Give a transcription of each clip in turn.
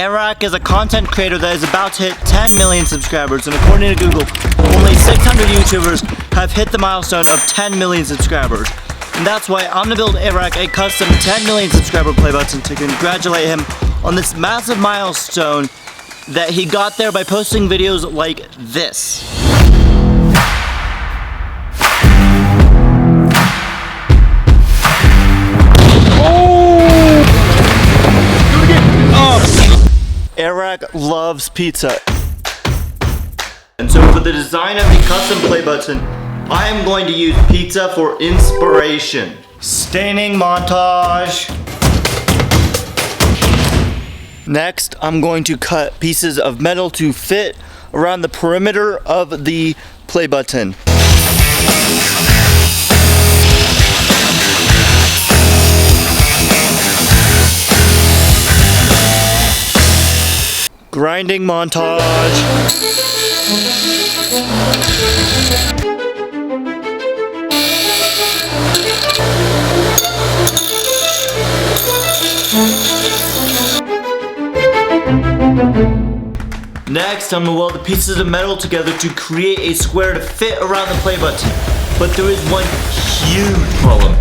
Airrack is a content creator that is about to hit 10 million subscribers, and according to Google, only 600 YouTubers have hit the milestone of 10 million subscribers. And that's why I'm gonna build Airrack a custom 10 million subscriber play button to congratulate him on this massive milestone that he got there by posting videos like this. Airrack loves pizza. And so for the design of the custom play button, I am going to use pizza for inspiration. Staining montage. Next, I'm going to cut pieces of metal to fit around the perimeter of the play button. Grinding montage. Next, I'm gonna weld the pieces of metal together to create a square to fit around the play button. But there is one huge problem.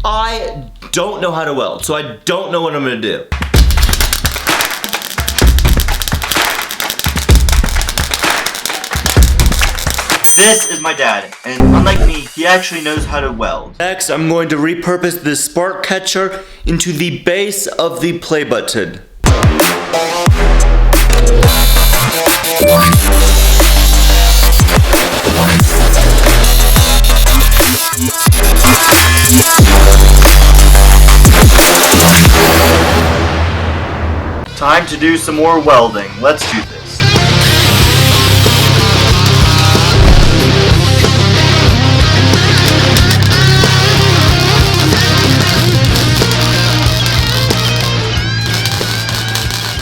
I don't know how to weld, so I don't know what I'm gonna do. This is my dad, and unlike me, he actually knows how to weld. Next, I'm going to repurpose this spark catcher into the base of the play button. Time to do some more welding. Let's do this.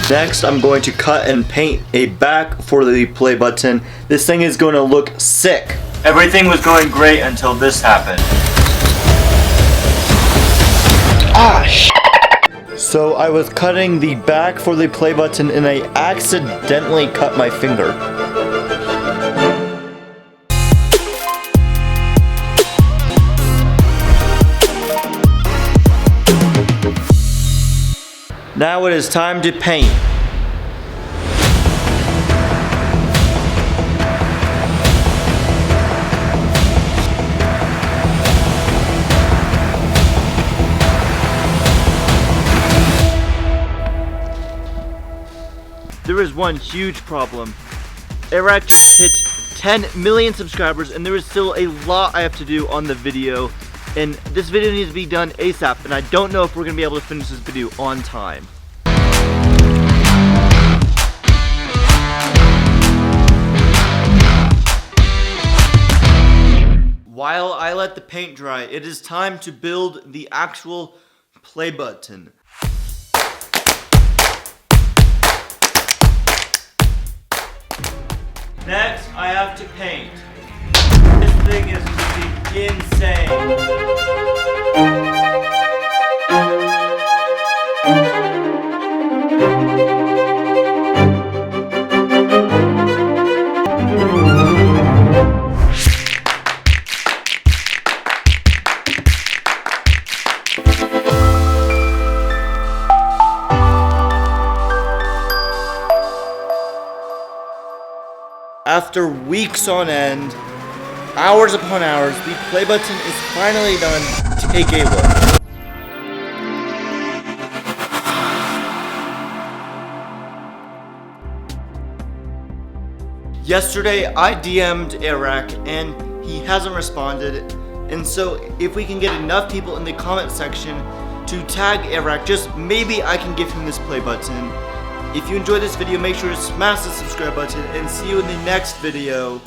Next, I'm going to cut and paint a back for the play button. This thing is going to look sick. Everything was going great until this happened. So I was cutting the back for the play button and I accidentally cut my finger. Now it is time to paint. There is one huge problem. Airrack just hit 10 million subscribers and there is still a lot I have to do on the video. And this video needs to be done ASAP, and I don't know if we're going to be able to finish this video on time. While I let the paint dry, it is time to build the actual play button. Next, I have to paint. This thing is going to be insane. After weeks on end, hours upon hours, the play button is finally done. Take a look. Yesterday, I DM'd Airrack and he hasn't responded. And so if we can get enough people in the comment section to tag Airrack, just maybe I can give him this play button. If you enjoyed this video, make sure to smash the subscribe button and see you in the next video.